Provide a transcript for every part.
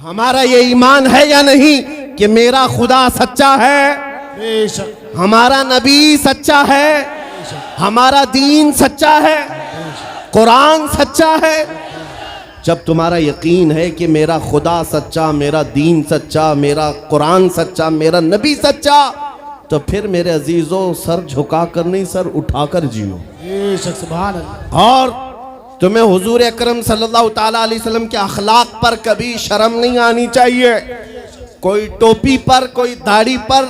हमारा ये ईमान है या नहीं कि मेरा खुदा सच्चा है, बेशक हमारा नबी सच्चा है, हमारा दीन सच्चा है, कुरान सच्चा है। जब तुम्हारा यकीन है कि मेरा खुदा सच्चा, मेरा दीन सच्चा, मेरा कुरान सच्चा, मेरा नबी सच्चा, तो फिर मेरे अजीजों सर झुकाकर नहीं, सर उठाकर जियो। बेशक सुभान अल्लाह। और तुम्हें हुजूर अकरम सल्लल्लाहु ताला अलैहि वसल्लम के अखलाक पर कभी शर्म नहीं आनी चाहिए। कोई टोपी पर, कोई दाढ़ी पर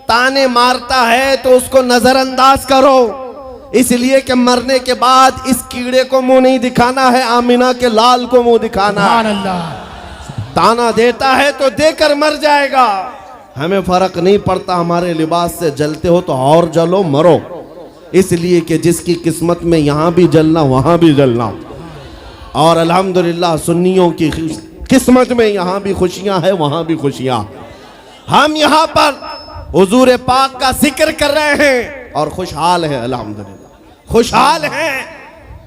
ताने मारता है तो उसको नजरअंदाज करो, इसलिए कि मरने के बाद इस कीड़े को मुंह नहीं दिखाना है, आमिना के लाल को मुंह दिखाना है। सुभान अल्लाह। ताना देता है तो देकर मर जाएगा। हमें फर्क नहीं पड़ता, हमारे लिबास से जलते हो तो और जलो, मरो, इसलिए कि जिसकी किस्मत में यहाँ भी जलना वहाँ भी जलना। और अल्हम्दुलिल्लाह सुन्नियों की किस्मत में यहाँ भी खुशियाँ हैं, वहाँ भी खुशियाँ। हम यहाँ पर हुजूर पाक का जिक्र कर रहे हैं और खुशहाल हैं, अल्हम्दुलिल्लाह खुशहाल हैं,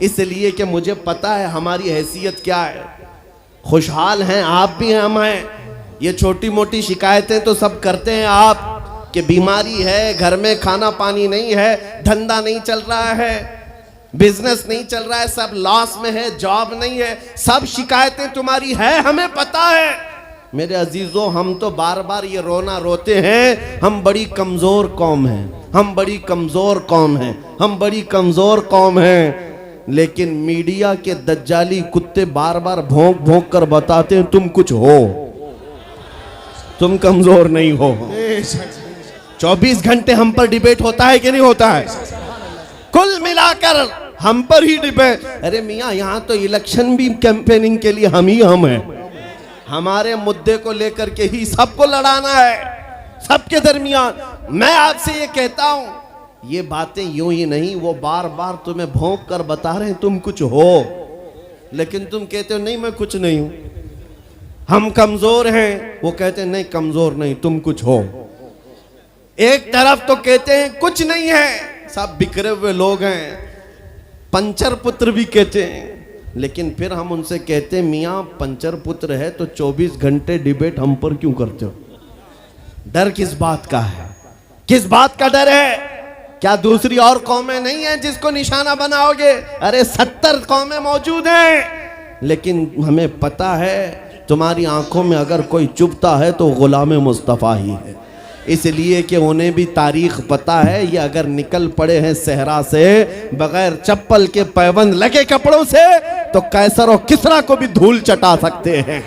इसलिए कि मुझे पता है हमारी हैसियत क्या है। खुशहाल हैं, आप भी हैं, हम हैं। ये छोटी मोटी शिकायतें तो सब करते हैं आप, कि बीमारी है, घर में खाना पानी नहीं है, धंधा नहीं चल रहा है, बिजनेस नहीं चल रहा है, सब लॉस में है, जॉब नहीं है, सब शिकायतें तुम्हारी है, हमें पता है। मेरे अजीजों, हम तो बार बार ये रोना रोते हैं, हम बड़ी कमजोर कौम हैं, हम बड़ी कमजोर कौम हैं, हम बड़ी कमजोर कौम हैं। लेकिन मीडिया के दज्जाली कुत्ते बार बार भौंक भौंक कर बताते हैं तुम कुछ हो, तुम कमजोर नहीं हो। 24 घंटे हम पर डिबेट होता है कि नहीं होता है? कुल मिलाकर हम पर ही डिबेट। अरे मियाँ, यहाँ तो इलेक्शन भी कैंपेनिंग के लिए हम हैं। हमारे मुद्दे को लेकर के ही सबको लड़ाना है, सबके दरमियान। मैं आपसे ये कहता हूँ, ये बातें यूं ही नहीं, वो बार बार तुम्हें भौंक कर बता रहे हैं तुम कुछ हो, लेकिन तुम कहते हो नहीं मैं कुछ नहीं हूं, हम कमजोर हैं। वो कहते हैं नहीं कमजोर नहीं, तुम कुछ हो। एक तरफ तो कहते हैं कुछ नहीं है, सब बिखरे हुए लोग हैं, पंचर पुत्र भी कहते हैं, लेकिन फिर हम उनसे कहते हैं मियाँ पंचर पुत्र है तो 24 घंटे डिबेट हम पर क्यों करते हो? डर किस बात का है? किस बात का डर है? क्या दूसरी और कौमें नहीं हैं जिसको निशाना बनाओगे? अरे 70 कौमें मौजूद हैं, लेकिन हमें पता है तुम्हारी आंखों में अगर कोई चुभता है तो गुलाम मुस्तफ़ा ही है, इसलिए कि उन्हें भी तारीख पता है। ये अगर निकल पड़े हैं सहरा से बगैर चप्पल के, पैबंद लगे कपड़ों से, तो कैसर और किसरा को भी धूल चटा सकते हैं।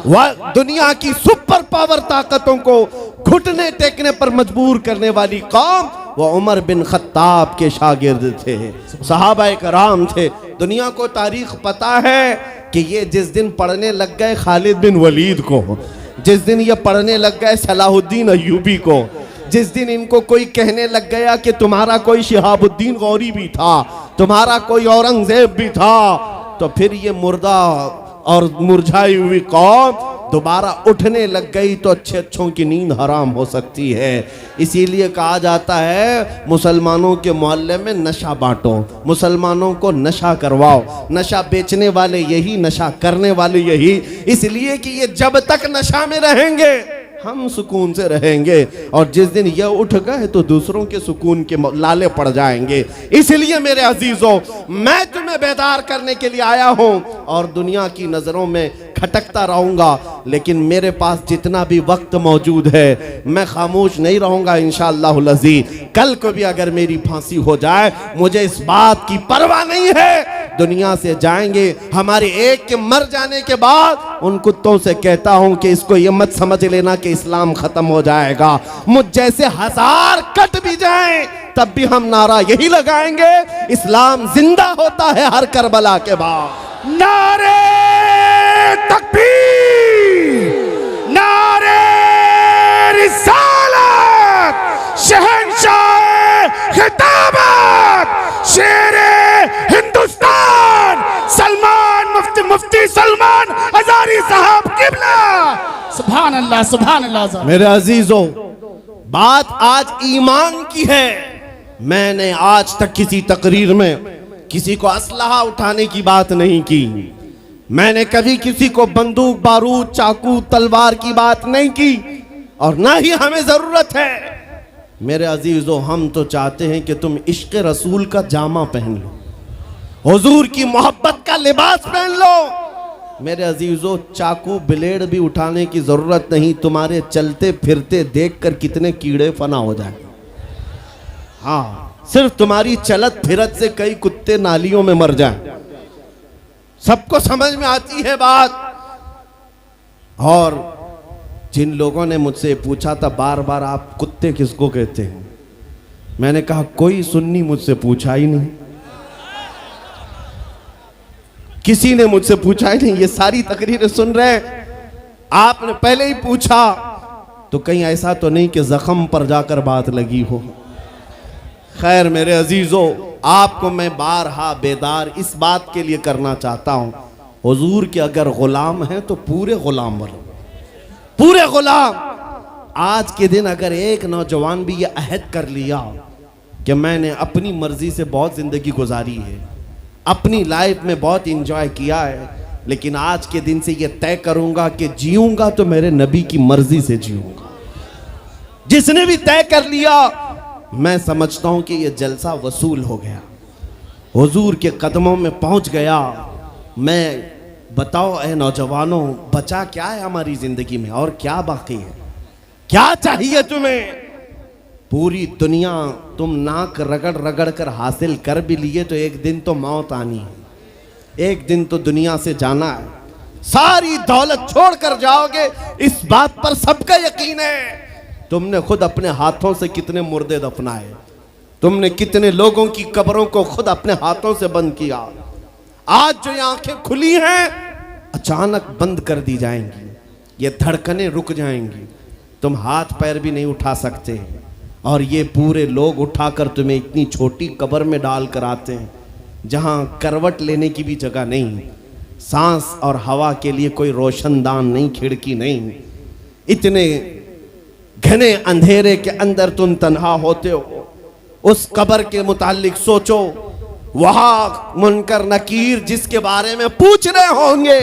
वह दुनिया की सुपर पावर ताकतों को घुटने टेकने पर मजबूर करने वाली कौम वो उमर बिन खत्ताब के शागिर्द थे, सहाबाए कराम थे। दुनिया को तारीख पता है कि ये जिस दिन पढ़ने लग गए खालिद बिन वलीद को, जिस दिन ये पढ़ने लग गए सलाहुद्दीन अय्यूबी को, जिस दिन इनको कोई कहने लग गया कि तुम्हारा कोई शिहाबुद्दीन गौरी भी था, तुम्हारा कोई औरंगजेब भी था, तो फिर ये मुर्दा और मुरझाई हुई कौम दोबारा उठने लग गई तो अच्छे अच्छों की नींद हराम हो सकती है। इसीलिए कहा जाता है मुसलमानों के मोहल्ले में नशा बांटो, मुसलमानों को नशा करवाओ, नशा बेचने वाले यही, नशा करने वाले यही, इसलिए कि ये जब तक नशा में रहेंगे हम सुकून से रहेंगे, और जिस दिन ये उठ गए तो दूसरों के सुकून के लाले पड़ जाएंगे। इसलिए मेरे अजीजों, मैं तुम्हें बेदार करने के लिए आया हूं और दुनिया की नजरों में खटकता रहूंगा, लेकिन मेरे पास जितना भी वक्त मौजूद है मैं खामोश नहीं रहूंगा इंशाअल्लाह अज़ीज़। कल को भी अगर मेरी फांसी हो जाए मुझे इस बात की परवाह नहीं है, दुनिया से जाएंगे। हमारे एक के मर जाने के बाद उन कुत्तों से कहता हूं कि इसको ये मत समझ लेना कि इस्लाम खत्म हो जाएगा, मुझ जैसे 1000 कट भी जाएं तब भी हम नारा यही लगाएंगे, इस्लाम जिंदा होता है हर करबला के बाद। नारे तकबीर, नारे रिसालत, शहंशाह खिताबत, शेरे हिंदुस्तान सलमान मुफ्ती सलमान हजारी साहब किबला। सुभान अल्लाह, सुभान अल्लाह। मेरे अजीजों, बात आज ईमान की है। मैंने आज तक किसी तकरीर में किसी को असलहा उठाने की बात नहीं की, मैंने कभी किसी को बंदूक, बारूद, चाकू, तलवार की बात नहीं की और ना ही हमें जरूरत है। मेरे अजीजों, हम तो चाहते हैं कि तुम इश्क रसूल का जामा पहन लो, हुजूर की मोहब्बत का लिबास पहन लो। मेरे अजीजों, चाकू ब्लेड भी उठाने की जरूरत नहीं, तुम्हारे चलते फिरते देखकर कितने कीड़े फना हो जाए। हाँ, सिर्फ तुम्हारी चलत फिरत से कई कुत्ते नालियों में मर जाए। सबको समझ में आती है बात। और जिन लोगों ने मुझसे पूछा था बार बार, आप कुत्ते किसको कहते हैं, मैंने कहा कोई सुन्नी मुझसे पूछा ही नहीं, किसी ने मुझसे पूछा ही नहीं। ये सारी तकरीरें सुन रहे हैं, आपने पहले ही पूछा तो कहीं ऐसा तो नहीं कि जख्म पर जाकर बात लगी हो। खैर मेरे अजीजों, आपको मैं बारहा बेदार इस बात के लिए करना चाहता हूं, हुजूर के अगर गुलाम हैं तो पूरे गुलाम बनो, पूरे गुलाम। आज के दिन अगर एक नौजवान भी ये अहद कर लिया कि मैंने अपनी मर्जी से बहुत जिंदगी गुजारी है, अपनी लाइफ में बहुत इंजॉय किया है, लेकिन आज के दिन से ये तय करूंगा कि जीऊंगा तो मेरे नबी की मर्जी से जीऊंगा, जिसने भी तय कर लिया, मैं समझता हूं कि ये जलसा वसूल हो गया, हुजूर के कदमों में पहुंच गया। मैं बताओ ए नौजवानों, बचा क्या है हमारी जिंदगी में और क्या बाकी है? क्या चाहिए तुम्हें? पूरी दुनिया तुम नाक रगड़ रगड़ कर हासिल कर भी लिए तो एक दिन तो मौत आनी है, एक दिन तो दुनिया से जाना है। सारी दौलत छोड़कर जाओगे, इस बात पर सबका यकीन है। तुमने खुद अपने हाथों से कितने मुर्दे दफनाए, तुमने कितने लोगों की कब्रों को खुद अपने हाथों से बंद किया। आज जो ये आंखें खुली हैं अचानक बंद कर दी जाएंगी, ये धड़कनें रुक जाएंगी, तुम हाथ पैर भी नहीं उठा सकते, और ये पूरे लोग उठाकर तुम्हें इतनी छोटी कब्र में डाल कर आते हैं जहां करवट लेने की भी जगह नहीं, सांस और हवा के लिए कोई रोशनदान नहीं, खिड़की नहीं। इतने घने अंधेरे के अंदर तुम तन्हा होते हो। उस कब्र के मुतालिक सोचो, वहां मुनकर नकीर जिसके बारे में पूछ रहे होंगे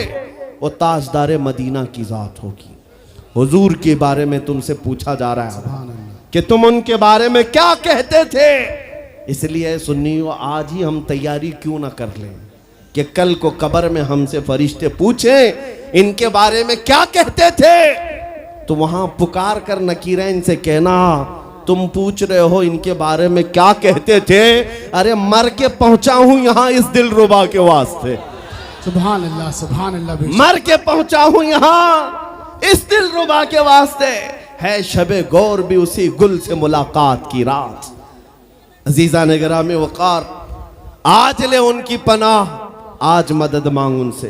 वो ताजदार मदीना की जात होगी। हुजूर के बारे में तुमसे पूछा जा रहा है कि तुम उनके बारे में क्या कहते थे। इसलिए सुन्नियों, आज ही हम तैयारी क्यों ना कर लें कि कल को कब्र में हमसे फरिश्ते पूछें इनके बारे में क्या कहते थे, तो वहां पुकार कर नकीरैन से कहना, तुम पूछ रहे हो इनके बारे में क्या कहते थे, अरे मर के पहुंचा हूं यहां इस दिलरुबा के वास्ते। सुभान अल्लाह, सुभान अल्लाह। मर के पहुंचा हूं यहां इस दिलरुबा के वास्ते, है शबे गौर भी उसी गुल से मुलाकात की रात। अजीजा ने गिरामी वकार, आज ले उनकी पनाह, आज मदद मांग उनसे,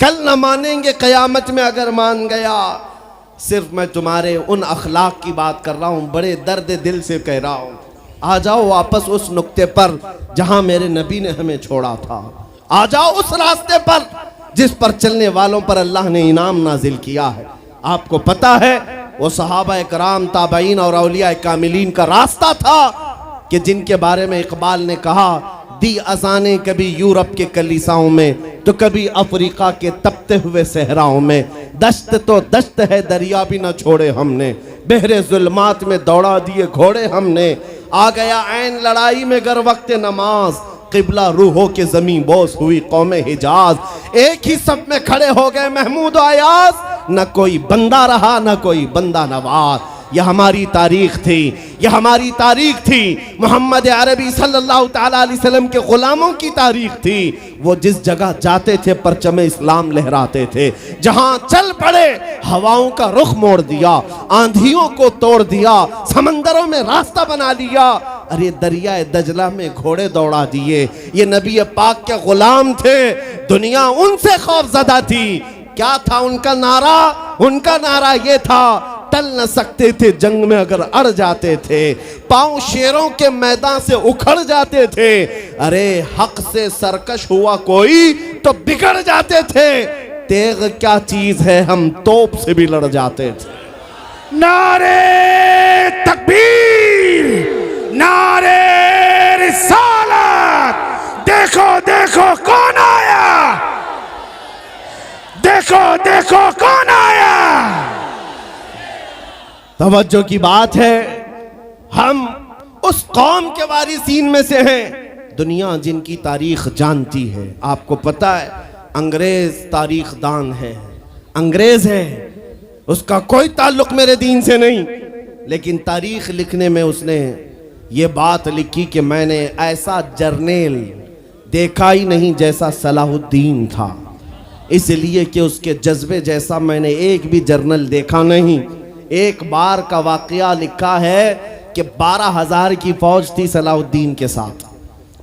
कल न मानेंगे कयामत में अगर मान गया। सिर्फ मैं तुम्हारे उन अखलाक की बात कर रहा हूं, बड़े दर्द दिल से कह रहा हूं। आ जाओ वापस उस नुक्ते पर जहां मेरे नबी ने हमें छोड़ा था, आ जाओ उस रास्ते पर जिस पर चलने वालों पर अल्लाह ने इनाम नाजिल किया है। आपको पता है वो सहाबा कराम, ताबईन और औलिया कामिलीन का रास्ता था कि जिनके बारे में इकबाल ने कहा, दी अजाने कभी यूरोप के कलीसाओं में तो कभी अफ्रीका के तपते हुए सहराओं में, दश्त तो दश्त है दरिया भी न छोड़े हमने, बहरे जुल्मात में दौड़ा दिए घोड़े हमने, आ गया ऐन लड़ाई में गर वक्त नमाज, किबला रूहों के जमीन बोस हुई कौम हिजाज। एक ही सब में खड़े हो गए महमूद अयाज, न कोई बंदा रहा न कोई बंदा नवाज। यह हमारी तारीख थी, यह हमारी तारीख थी, मोहम्मद अरबी सल्लल्लाहु ताला अलैहि वसल्लम के गुलामों की तारीख थी। वो जिस जगह जाते थे परचम इस्लाम लहराते थे, जहां चल पड़े हवाओं का रुख मोड़ दिया, आंधियों को तोड़ दिया, समंदरों में रास्ता बना लिया, अरे दरिया दजला में घोड़े दौड़ा दिए। ये नबी पाक के गुलाम थे, दुनिया उनसे खौफजदा थी। क्या था उनका नारा? उनका नारा ये था, टल न सकते थे जंग में अगर अड़ जाते थे, पांव शेरों के मैदान से उखड़ जाते थे, अरे हक से सरकश हुआ कोई तो बिगड़ जाते थे, तेग क्या चीज है हम तोप से भी लड़ जाते थे। नारे तकबीर, नारे रिसालत, देखो देखो कौन आया, देखो देखो कौन आया। तवज्जो की बात है, हम उस कौम के वारिसीन में से हैं दुनिया जिनकी तारीख जानती है। आपको पता है अंग्रेज तारीख दान है, अंग्रेज है, उसका कोई ताल्लुक मेरे दीन से नहीं, लेकिन तारीख लिखने में उसने ये बात लिखी कि मैंने ऐसा जर्नेल देखा ही नहीं जैसा सलाहुद्दीन था, इसलिए कि उसके जज्बे जैसा मैंने एक भी जर्नल देखा नहीं। एक बार का वाकया लिखा है कि 12,000 की फौज थी सलाहुद्दीन के साथ,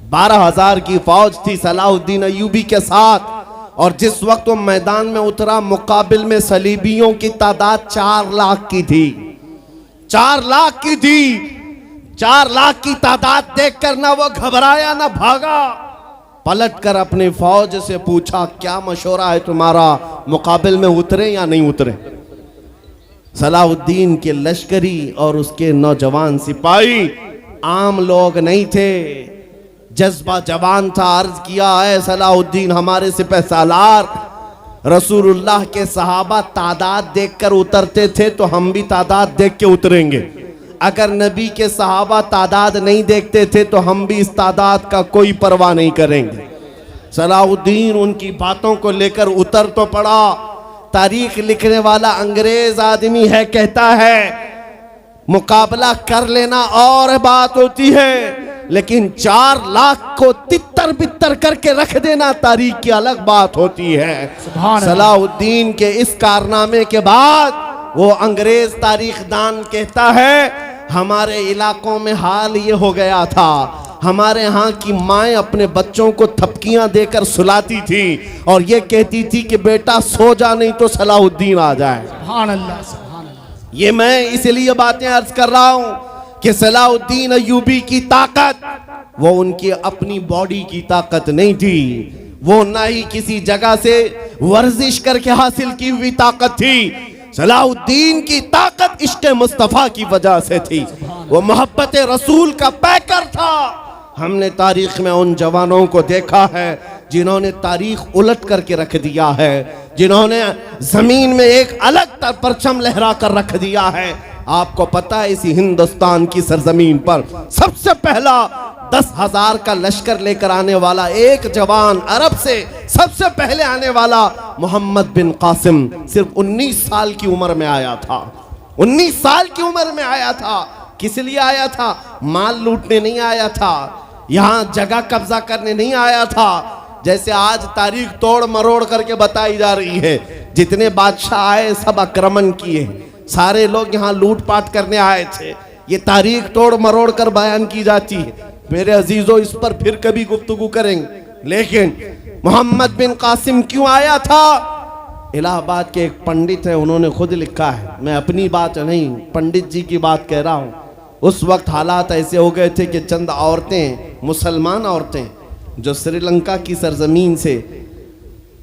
12,000 की फौज थी सलाहुद्दीन अय्यूबी के साथ, और जिस वक्त वो मैदान में उतरा मुकाबिल में सलीबियों की तादाद 4 लाख की थी, 4 लाख की थी। 4 लाख की तादाद देखकर ना वो घबराया ना भागा, पलटकर अपनी फौज से पूछा क्या मशवरा है तुम्हारा, मुकाबिल में उतरे या नहीं उतरे। सलाहुद्दीन के लश्करी और उसके नौजवान सिपाही आम लोग नहीं थे, जज्बा जवान था। अर्ज किया है सलाहुद्दीन हमारे सिपह सालार, रसूलुल्लाह के सहाबा तादाद देखकर उतरते थे तो हम भी तादाद देख के उतरेंगे, अगर नबी के सहाबा तादाद नहीं देखते थे तो हम भी इस तादाद का कोई परवाह नहीं करेंगे। सलाहुद्दीन उनकी बातों को लेकर उतर तो पड़ा। तारीख लिखने वाला अंग्रेज आदमी है, कहता है मुकाबला कर लेना और बात होती है, लेकिन 4 लाख को तितर बितर करके रख देना तारीख की अलग बात होती है। सलाहुद्दीन के इस कारनामे के बाद वो अंग्रेज तारीखदान कहता है हमारे इलाकों में हाल ये हो गया था, हमारे यहाँ की माएँ अपने बच्चों को थपकियां देकर सुलाती थी और ये कहती थी कि बेटा सो जा नहीं तो सलाहुद्दीन आ जाए। सुभान अल्लाह, सुभान अल्लाह। ये मैं इसलिए बातें अर्ज कर रहा हूँ कि सलाहुद्दीन अय्यूबी की ताकत वो उनकी अपनी बॉडी की ताकत नहीं थी, वो ना ही किसी जगह से वर्जिश करके हासिल की हुई ताकत थी। सलाहुद्दीन की ताकत इश्क़ मुस्तफ़ा की वजह से थी, वो मोहब्बत रसूल का पैकर था। हमने तारीख में उन जवानों को देखा है जिन्होंने तारीख उलट करके रख दिया है, जिन्होंने जमीन में एक अलग परचम लहरा कर रख दिया है। आपको पता है इसी हिंदुस्तान की सरजमीन पर सबसे पहला 10,000 का लश्कर लेकर आने वाला एक जवान अरब से सबसे पहले आने वाला मोहम्मद बिन कासिम सिर्फ 19 साल की उम्र में आया था। 19 साल की उम्र में आया था। किस लिए आया था? माल लूटने नहीं आया था, यहाँ जगह कब्जा करने नहीं आया था। जैसे आज तारीख तोड़ मरोड़ करके बताई जा रही है, जितने बादशाह आए सब आक्रमण किए, सारे लोग यहाँ लूटपाट करने आए थे, ये तारीख तोड़ मरोड़ कर बयान की जाती है। मेरे अजीजों इस पर फिर कभी गुफ्तगू करेंगे, लेकिन मोहम्मद बिन कासिम क्यों आया था? इलाहाबाद के एक पंडित हैं, उन्होंने खुद लिखा है, मैं अपनी बात नहीं पंडित जी की बात कह रहा हूँ। उस वक्त हालात ऐसे हो गए थे कि चंद औरतें, मुसलमान औरतें जो श्रीलंका की सरजमीन से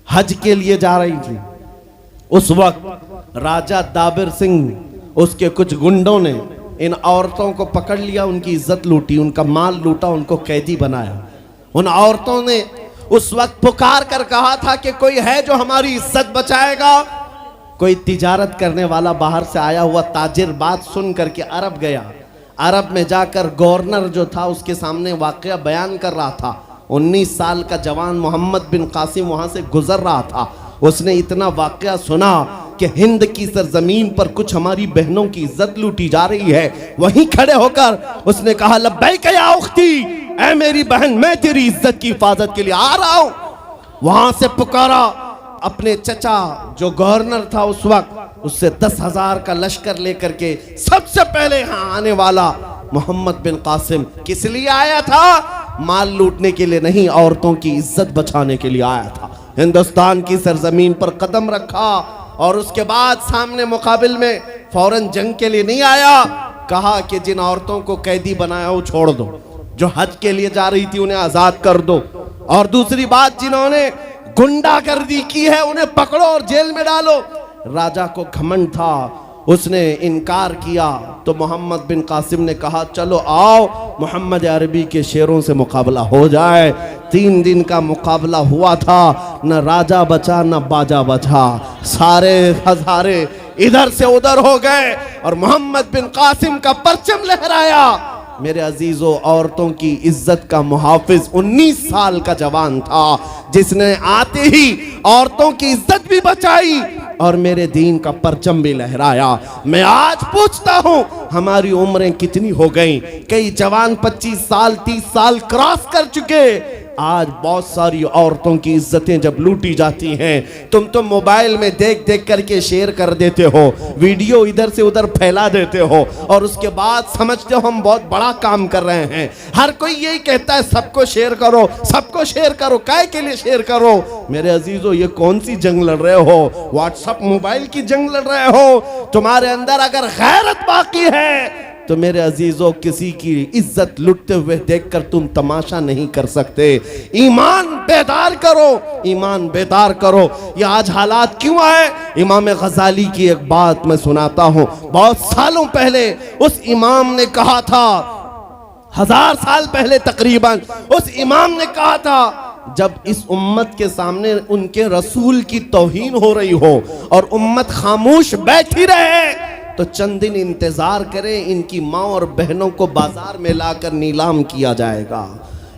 हज के लिए जा रही थी, उस वक्त राजा दाबिर सिंह उसके कुछ गुंडों ने इन औरतों को पकड़ लिया, उनकी इज्जत लूटी, उनका माल लूटा, उनको कैदी बनाया। उन औरतों ने उस वक्त पुकार कर कहा था कि कोई है जो हमारी इज्जत बचाएगा। कोई तिजारत करने वाला बाहर से आया हुआ ताजिर बात सुन करके अरब गया। अरब में जाकर गवर्नर जो था उसके सामने वाकया बयान कर रहा था। 19 साल का जवान मोहम्मद बिन कासिम वहां से गुजर रहा था। उसने इतना वाकया सुना कि हिंद की सरजमीन पर कुछ हमारी बहनों की इज्जत लूटी जा रही है। वहीं खड़े होकर उसने कहा लब्बैक या उख्ती, ऐ मेरी बहन मैं तेरी इज्जत की हिफाजत के लिए आ रहा हूं। वहां से पुकारा अपने चचा जो गवर्नर था उस वक्त, उससे 10,000 का लश्कर लेकर के सबसे पहले यहाँ आने वाला मोहम्मद बिन कासिम किस लिए आया था? माल लूटने के लिए नहीं, औरतों की इज्जत बचाने के लिए आया था। हिंदुस्तान की सरजमीन पर कदम रखा और उसके बाद सामने मुकाबिल में फौरन जंग के लिए नहीं आया। कहा कि जिन औरतों को कैदी बनाया वो छोड़ दो, जो हज के लिए जा रही थी उन्हें आजाद कर दो, और दूसरी बात जिन्होंने गुंडागर्दी की है उन्हें पकड़ो और जेल में डालो। राजा को घमंड था, उसने इनकार किया तो मोहम्मद बिन कासिम ने कहा चलो आओ मोहम्मद अरबी के शेरों से मुकाबला हो जाए। 3 दिन का मुकाबला हुआ था, न राजा बचा न बाजा बचा, सारे हजारे इधर से उधर हो गए और मोहम्मद बिन कासिम का परचम लहराया। मेरे अजीजों, औरतों की इज्जत का मुहाफिज 19 साल का जवान था जिसने आते ही औरतों की इज्जत भी बचाई और मेरे दीन का परचम भी लहराया। मैं आज पूछता हूं हमारी उम्रें कितनी हो गई? कई जवान 25 साल 30 साल क्रॉस कर चुके। आज बहुत सारी औरतों की इज्जतें जब लूटी जाती हैं, तुम तो मोबाइल में देख देख करके शेयर कर देते हो, वीडियो इधर से उधर फैला देते हो और उसके बाद समझते हो हम बहुत बड़ा काम कर रहे हैं। हर कोई यही कहता है सबको शेयर करो, सबको शेयर करो, काय के लिए शेयर करो? मेरे अजीजों, ये कौन सी जंग लड़ रहे हो? व्हाट्सएप मोबाइल की जंग लड़ रहे हो? तुम्हारे अंदर अगर गैरत बाकी है तो मेरे अजीजों, किसी की इज्जत लुटते हुए देखकर तुम तमाशा नहीं कर सकते। ईमान बेदार करो, ईमान बेदार करो। ये आज हालात क्यों आए? इमाम गजाली की एक बात मैं सुनाता हूं। बहुत सालों पहले उस इमाम ने कहा था, 1000 साल पहले तकरीबन, उस इमाम ने कहा था जब इस उम्मत के सामने उनके रसूल की तौहीन हो रही हो और उम्मत खामोश बैठी रहे तो चंद दिन इंतजार करें, इनकी माँ और बहनों को बाजार में लाकर नीलाम किया जाएगा,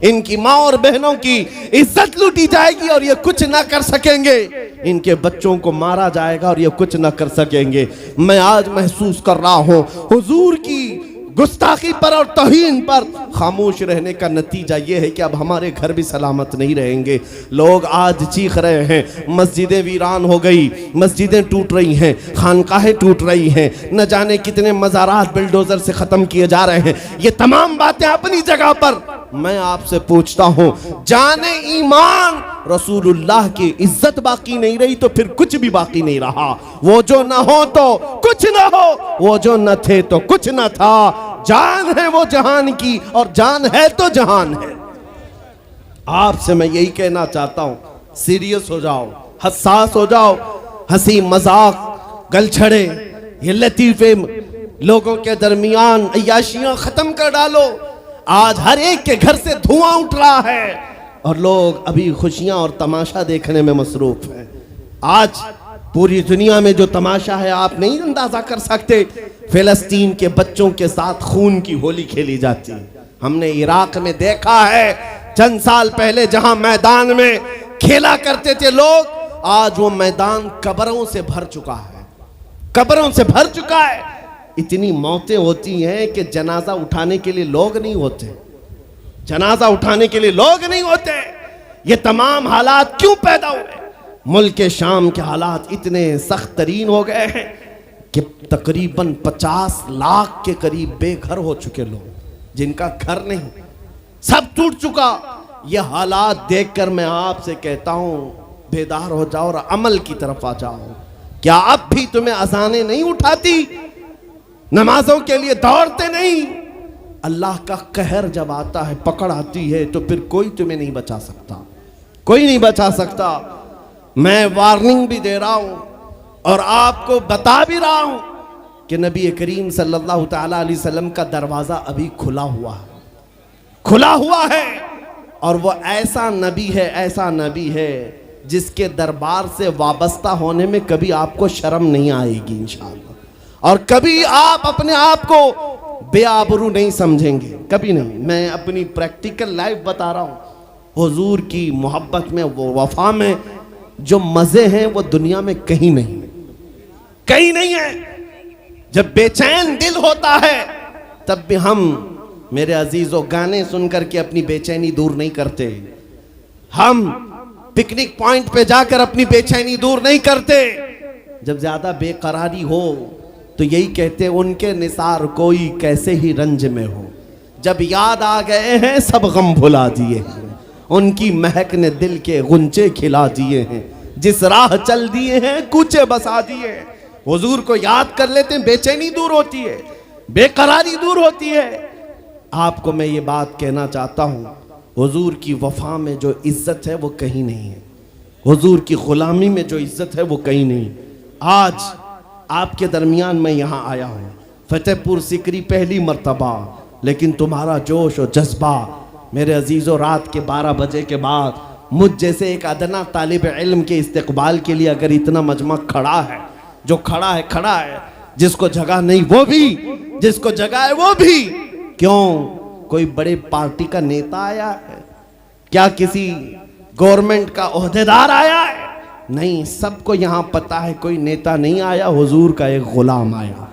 इनकी माँ और बहनों की इज्जत लूटी जाएगी और ये कुछ ना कर सकेंगे, इनके बच्चों को मारा जाएगा और ये कुछ ना कर सकेंगे। मैं आज महसूस कर रहा हूँ हुजूर की गुस्ताखी पर और तौहीन पर खामोश रहने का नतीजा ये है कि अब हमारे घर भी सलामत नहीं रहेंगे। लोग आज चीख रहे हैं, मस्जिदें वीरान हो गई, मस्जिदें टूट रही हैं, खानकाहें टूट रही हैं, न जाने कितने मज़ारात बिल्डोजर से ख़त्म किए जा रहे हैं। ये तमाम बातें अपनी जगह पर। मैं आपसे पूछता हूँ, जाने ईमान रसूलुल्लाह की इज्जत बाकी नहीं रही तो फिर कुछ भी बाकी नहीं रहा। वो जो न हो तो कुछ न हो, वो जो न थे तो कुछ न था। जान है वो जहान की और जान है तो जहान है। आपसे मैं यही कहना चाहता हूं, सीरियस हो जाओ, हसास हो जाओ। हंसी मजाक गलछड़े ये लतीफे लोगों के दरमियान अय्याशियां खत्म कर डालो। आज हर एक के घर से धुआं उठ रहा है और लोग अभी खुशियां और तमाशा देखने में मसरूफ हैं। आज पूरी दुनिया में जो तमाशा है आप नहीं अंदाजा कर सकते। फिलिस्तीन के बच्चों के साथ खून की होली खेली जाती है। हमने इराक में देखा है चंद साल पहले जहां मैदान में खेला करते थे लोग, आज वो मैदान कब्रों से भर चुका है, कब्रों से भर चुका है। इतनी मौतें होती हैं कि जनाजा उठाने के लिए लोग नहीं होते, जनाजा उठाने के लिए लोग नहीं होते। ये तमाम हालात क्यों पैदा हुए? मुल्क शाम के हालात इतने सख्त तरीन हो गए हैं कि तकरीबन 50 लाख के करीब बेघर हो चुके लोग, जिनका घर नहीं, सब टूट चुका। ये हालात देखकर मैं आपसे कहता हूं, बेदार हो जाओ और अमल की तरफ आ जाओ। क्या अब भी तुम्हें अजानें नहीं उठाती? नमाजों के लिए दौड़ते नहीं? अल्लाह का कहर जब आता है, पकड़ आती है, तो फिर कोई तुम्हें नहीं बचा सकता, कोई नहीं बचा सकता। मैं वार्निंग भी दे रहा हूं और आपको बता भी रहा हूं कि नबी करीम सल्लल्लाहु ताला अलैहि वसल्लम का दरवाजा अभी खुला हुआ है, खुला हुआ है। और वो ऐसा नबी है, ऐसा नबी है जिसके दरबार से वाबस्ता होने में कभी आपको शर्म नहीं आएगी इंशाअल्लाह, और कभी आप अपने आप को बेआबरू नहीं समझेंगे, कभी नहीं। मैं अपनी प्रैक्टिकल लाइफ बता रहा हूं। हुजूर की मोहब्बत में, वो वफा में जो मजे हैं वो दुनिया में कहीं नहीं, कहीं नहीं है। जब बेचैन दिल होता है तब भी हम, मेरे अजीजों, गाने सुनकर के अपनी बेचैनी दूर नहीं करते। हम पिकनिक पॉइंट पे जाकर अपनी बेचैनी दूर नहीं करते। जब ज्यादा बेकरारी हो तो यही कहते, उनके निसार कोई कैसे ही रंज में हो, जब याद आ गए हैं सब गम भुला दिए हैं, उनकी महक ने दिल के गुंचे खिला दिए हैं, जिस राह चल दिए हैं कूचे बसा दिए हैं। हुजूर को याद कर लेते हैं, बेचैनी दूर होती है, बेकरारी दूर होती है। आपको मैं ये बात कहना चाहता हूँ, हुजूर की वफा में जो इज्जत है वो कहीं नहीं है, हुजूर की गुलामी में जो इज्जत है वो कहीं नहीं। आज आपके दरमियान मैं यहाँ आया हूँ, फतेहपुर सिकरी पहली मर्तबा, लेकिन तुम्हारा जोश और जज्बा मेरे अजीज़ों, रात के 12 बजे के बाद मुझ जैसे एक अदना तालिब इल्म के इस्तकबाल के लिए अगर इतना मजमा खड़ा है, जो खड़ा है, जिसको जगह नहीं वो भी, जिसको जगह है वो भी, क्यों कोई बड़े पार्टी का नेता आया है? क्या किसी गवर्नमेंट का ओहदेदार आया है? नहीं, सबको यहां पता है कोई नेता नहीं आया, हुजूर का एक गुलाम आया।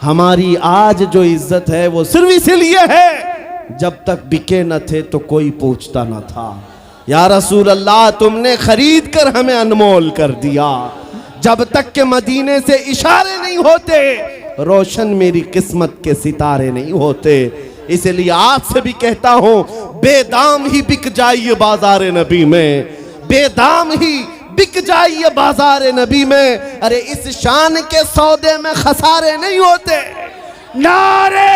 हमारी आज जो इज्जत है वो सिर्फ इसीलिए है, जब तक बिके न थे तो कोई पूछता न था। या रसूल अल्लाह, तुमने खरीद कर हमें अनमोल कर दिया। जब तक के मदीने से इशारे नहीं होते, रोशन मेरी किस्मत के सितारे नहीं होते। इसलिए आज से भी कहता हूं, बेदाम ही बिक जाइए बाजार नबी में, बेदाम ही बिक जाइए बाजार नबी में। अरे इस शान के सौदे में खसारे नहीं होते। नारे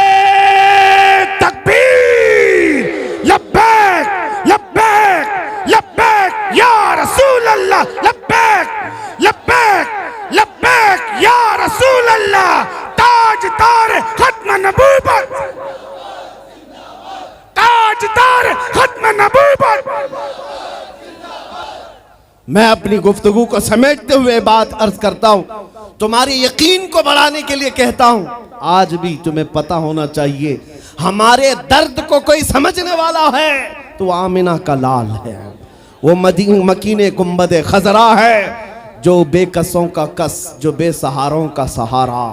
तकबीर, लब्बैक लब्बैक लब्बैक या रसूल अल्लाह, लब्बैक लब्बैक लब्बैक या रसूल अल्लाह। ताजदार खत्म नबूवत, ताजदार खत्म नबूवत। मैं अपनी गुफ्तगू को समेटते हुए बात अर्ज करता हूं, तुम्हारे यकीन को बढ़ाने के लिए कहता हूं, आज भी तुम्हें पता होना चाहिए, हमारे दर्द को कोई समझने वाला है तो आमिना का लाल है, वो मकीने गुंबद खजरा है, जो बेकसों का कस, जो बेसहारों का सहारा।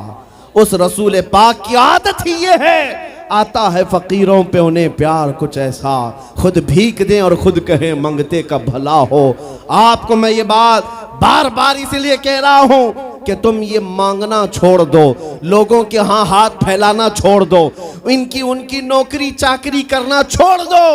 उस रसूल पाक की आदत ही ये है, आता है फकीरों पे उन्हें प्यार कुछ ऐसा, खुद भीख दें और खुद कहें मंगते का भला हो। आपको मैं ये बात बार बार इसलिए कह रहा हूं कि तुम ये मांगना छोड़ दो, लोगों के यहाँ हाथ फैलाना छोड़ दो, उनकी नौकरी चाकरी करना छोड़ दो।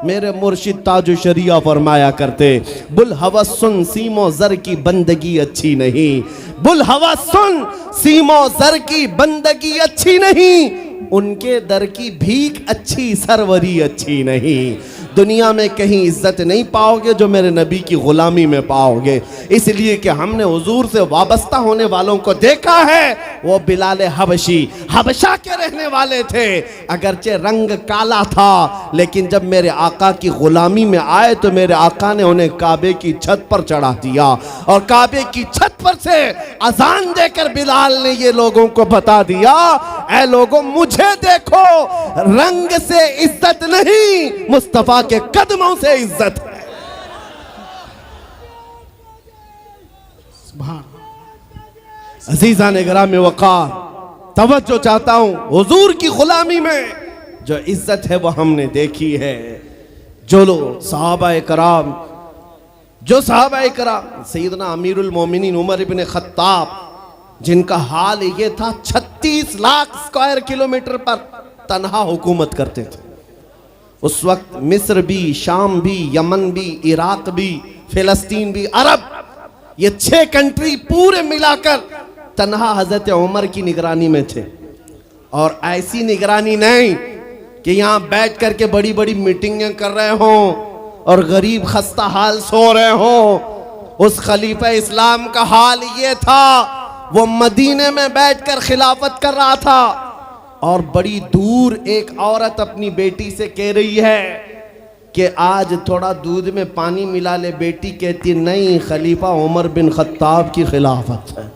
मेरे मुर्शिद ताजु शरिया फरमाया करते, बुल हवस सुन सीमो जर की बंदगी अच्छी नहीं, बुल हवस सुन सीमो जर की बंदगी अच्छी नहीं, उनके दर की भीख अच्छी, सरवरी अच्छी नहीं। दुनिया में कहीं इज्जत नहीं पाओगे जो मेरे नबी की गुलामी में पाओगे। इसलिए कि हमने हुजूर से वाबस्ता होने वालों को देखा है, वो बिलाल हबशी हबशा के रहने वाले थे, अगरचे रंग काला था, लेकिन जब मेरे आका की गुलामी में आए तो मेरे आका ने उन्हें काबे की छत पर चढ़ा दिया, और काबे की छत पर से अजान देकर बिलाल ने ये लोगों को बता दिया, ऐ लोगों मुझे देखो, रंग से इज्जत नहीं, मुस्तफा के कदमों से इज्जत है। अजीजा ने ग्राम वकार, तवज्जो चाहता हूं, हुजूर की गुलामी में जो इज्जत है वो हमने देखी है। जो लोग सहाबाए कराम, जो सहाबाए कराम, सैयदना अमीरुल मोमिनीन उमर इब्न खत्ताब, जिनका हाल ये था 36 लाख स्क्वायर किलोमीटर पर तन्हा हुकूमत करते थे। उस वक्त मिस्र भी, शाम भी, यमन भी, इराक भी, फिलिस्तीन भी, अरब, ये 6 कंट्री पूरे मिलाकर तन्हा हजरत उमर की निगरानी में थे। और ऐसी निगरानी नहीं कि यहाँ बैठ करके बड़ी बड़ी मीटिंगें कर रहे हों और गरीब खस्ता हाल सो रहे हों। उस खलीफा इस्लाम का हाल ये था, वो मदीने में बैठकर खिलाफत कर रहा था, और बड़ी दूर एक औरत अपनी बेटी से कह रही है कि आज थोड़ा दूध में पानी मिला ले। बेटी कहती नहीं, खलीफा उमर बिन खत्ताब की खिलाफत है,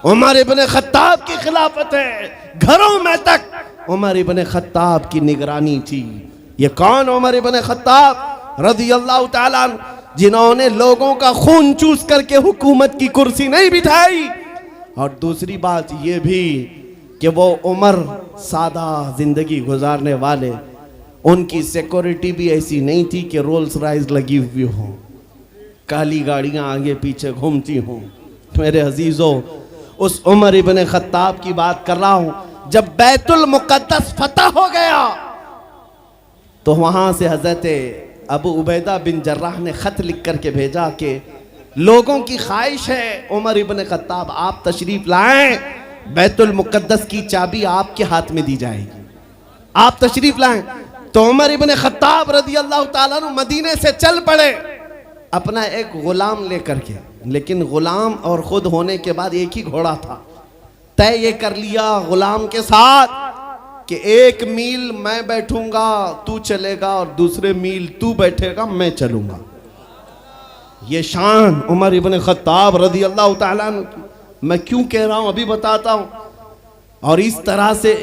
उमर इब्न खत्ताब की खिलाफत है। घरों में तक उमर इब्न खत्ताब की निगरानी थी। ये कौन? उमर इब्न खत्ताब रज़ियल्लाहु ताला अन्हु, जिन्होंने लोगों का खून चूस करके हुकूमत की कुर्सी नहीं बिठाई। और दूसरी बात ये भी कि वो उमर सादा जिंदगी गुजारने वाले, उनकी सिक्योरिटी भी ऐसी नहीं थी कि रोल्स रॉयस लगी हुई हो, काली गाड़ियां आगे पीछे घूमती हों। मेरे अजीजों, उस उमर इब्न खत्ताब की बात कर रहा हूं। जब बैतुल मुक़द्दस फतह हो गया तो वहां से हजरत अबू उबैदा बिन जर्राह ने खत लिख करके भेजा कि लोगों की ख्वाहिश है उमर इब्न खत्ताब आप तशरीफ लाएं, बैतुल मुक़द्दस की चाबी आपके हाथ में दी जाएगी, आप तशरीफ लाएं। तो उमर इब्न खत्ताब रज़ियल्लाहु ताला अन्हु मदीने से चल पड़े। अपना एक गुलाम लेकर के, लेकिन गुलाम और खुद होने के बाद एक ही घोड़ा था। तय ये कर लिया गुलाम के साथ कि 1 मील मैं बैठूंगा तू चलेगा और दूसरे मील तू बैठेगा मैं चलूंगा। ये शान उमर इब्न खत्ताब रज़ी अल्लाह ताला अन्हु की। मैं क्यों कह रहा हूं अभी बताता हूं। और इस तरह से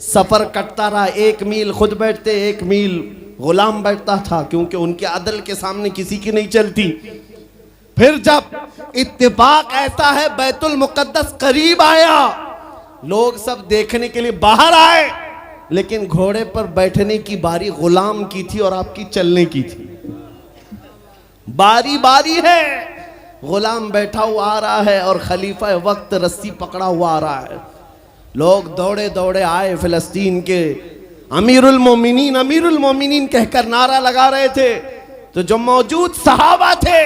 सफर कटता रहा। 1 मील खुद बैठते, 1 मील गुलाम बैठता था, क्योंकि उनके अदल के सामने किसी की नहीं चलती। फिर जब इत्तेफाक ऐसा है बैतुल मुक़द्दस करीब आया, लोग सब देखने के लिए बाहर आए, लेकिन घोड़े पर बैठने की बारी गुलाम की थी और आपकी चलने की थी। बारी बारी है, गुलाम बैठा हुआ आ रहा है और खलीफा वक्त रस्सी पकड़ा हुआ आ रहा है। लोग दौड़े दौड़े आए, फिलिस्तीन के अमीरुल मोमिनीन कहकर नारा लगा रहे थे। तो जो मौजूद सहाबा थे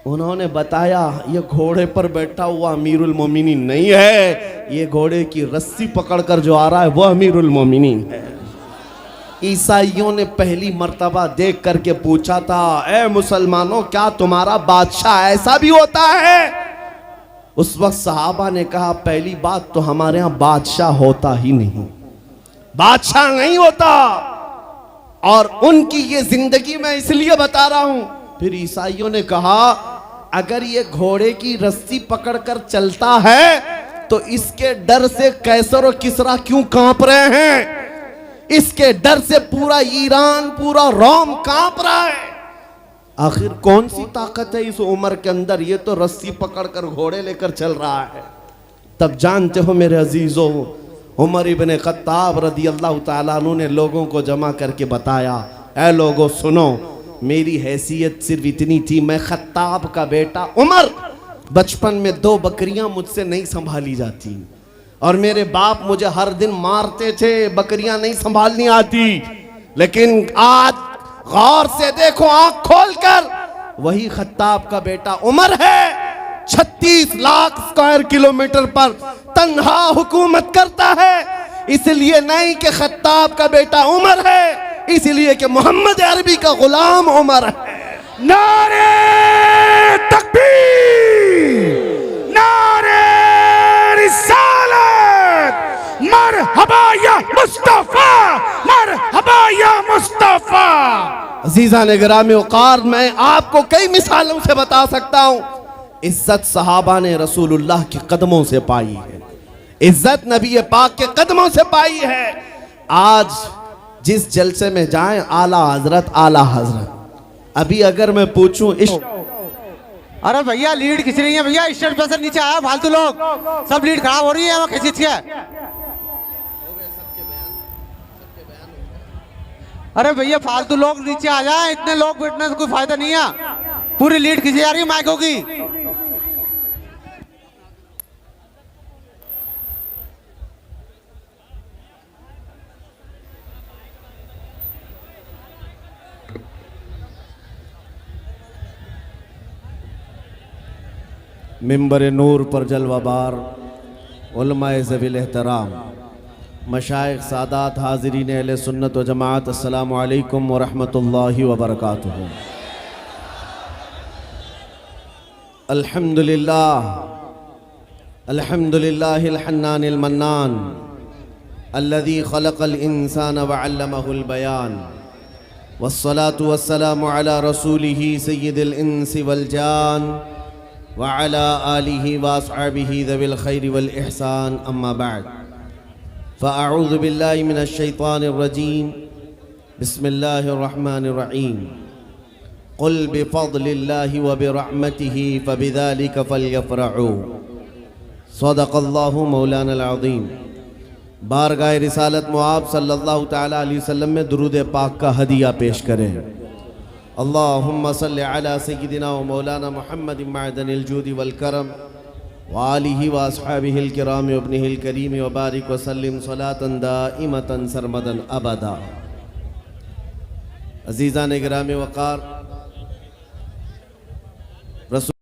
उन्होंने बताया ये घोड़े पर बैठा हुआ अमीरुल मोमिनीन नहीं है, ये घोड़े की रस्सी पकड़कर जो आ रहा है वो अमीरुल मोमिनीन है। ईसाइयों ने पहली मर्तबा देख करके पूछा था, ए मुसलमानों क्या तुम्हारा बादशाह ऐसा भी होता है? उस वक्त सहाबा ने कहा पहली बात तो हमारे यहाँ बादशाह होता ही नहीं, बादशाह नहीं होता। और उनकी ये जिंदगी मैं इसलिए बता रहा हूं। फिर ईसाइयों ने कहा अगर ये घोड़े की रस्सी पकड़कर चलता है तो इसके डर से कैसर और किसरा क्यों कांप रहे हैं? इसके डर से पूरा ईरान, पूरा रोम कांप रहा है। आखिर कौन सी ताकत है इस उमर के अंदर? ये तो रस्सी पकड़कर घोड़े लेकर चल रहा है। तब जानते हो मेरे अजीजों, उमर इब्न खत्ताब रज़ी अल्लाह ताला अन्हु ने लोगों को जमा करके बताया, ऐ लोगों सुनो, मेरी हैसियत सिर्फ इतनी थी, मैं खत्ताब का बेटा उमर, बचपन में 2 बकरियां मुझसे नहीं संभाली जाती और मेरे बाप मुझे हर दिन मारते थे, बकरियां नहीं संभालनी आती। लेकिन आज गौर से देखो, आंख खोलकर, वही खत्ताब का बेटा उमर है। 36 लाख स्क्वायर किलोमीटर पर तन्हा हुकूमत करता है। इसलिए नहीं कि खत्ताब का बेटा उमर है, इसलिए कि मोहम्मद अरबी का गुलाम उमर है। नारे तकबीर, नारे रिसालत, मरहबा या मुस्तफा, मरहबा या मुस्तफा। अजीजा ने गिरामी औकार, मैं आपको कई मिसालों से बता सकता हूं। इज्जत सहाबा ने रसूलुल्लाह के कदमों से पाई है, इज्जत नबी पाक के कदमों से पाई है। आज जिस जलसे में जाएं, आला हजरत, अभी अगर मैं पूछूं अरे भैया लीड खींच रही है भैया, स्टेज पे से नीचे आया, फालतू लोग सब लीड खराब हो रही है, वो खींच के। अरे भैया फालतू लोग नीचे आ जाए, इतने लोग बैठने से कोई फायदा नहीं है, पूरी लीड खींची जा रही है माइकों की। मिंबर नूर पर जलवाबार उलमाए ज़वील एहतराम, मशाइख, सादात, हाज़रीन अहले सुन्नत व जमात, अस्सलामु अलैकुम व रहमतुल्लाहि व बरकातुहू। अल्हम्दुलिल्लाह, अल्हम्दुलिल्लाहिल हन्नानिल मन्नान, अल्लज़ी खलक़ल इंसान व अल्लमहुल बयान, वस्सलातु वस्सलामु अला रसूलिही सय्यिदिल इंसी वल जान व अला आलिही व अस्हाबिही ज़विल खैरि वल इहसान, अम्मा बाद। फ़अऊज़ु बिल्लाहि मिनश शैतानिर रजीम, बिस्मिल्लाहिर रहमानिर रहीम। क़ुल बिफ़ज़लिल्लाहि व बिरहमतिही फ़बिज़ालिका फ़ल्यफ़रहू, सदक़ल्लाहु मौलाना अज़ीम। बारगाह रिसालत मुआब सल्लल्लाहु तआला अलैहि वसल्लम में दुरूद पाक का हदिया पेश करें। अल्लाहुम्मा सल्लि अला सय्यिदिना व मौलाना मुहम्मदिन मअदनिल जूदि वल करम व आलिहि व अस्हाबिहिल किराम व इब्निहिल करीम व बारिक व सल्लिम सलातन दाइमतन सरमदन अबदा। अज़ीज़ान गिरामी वक़ार,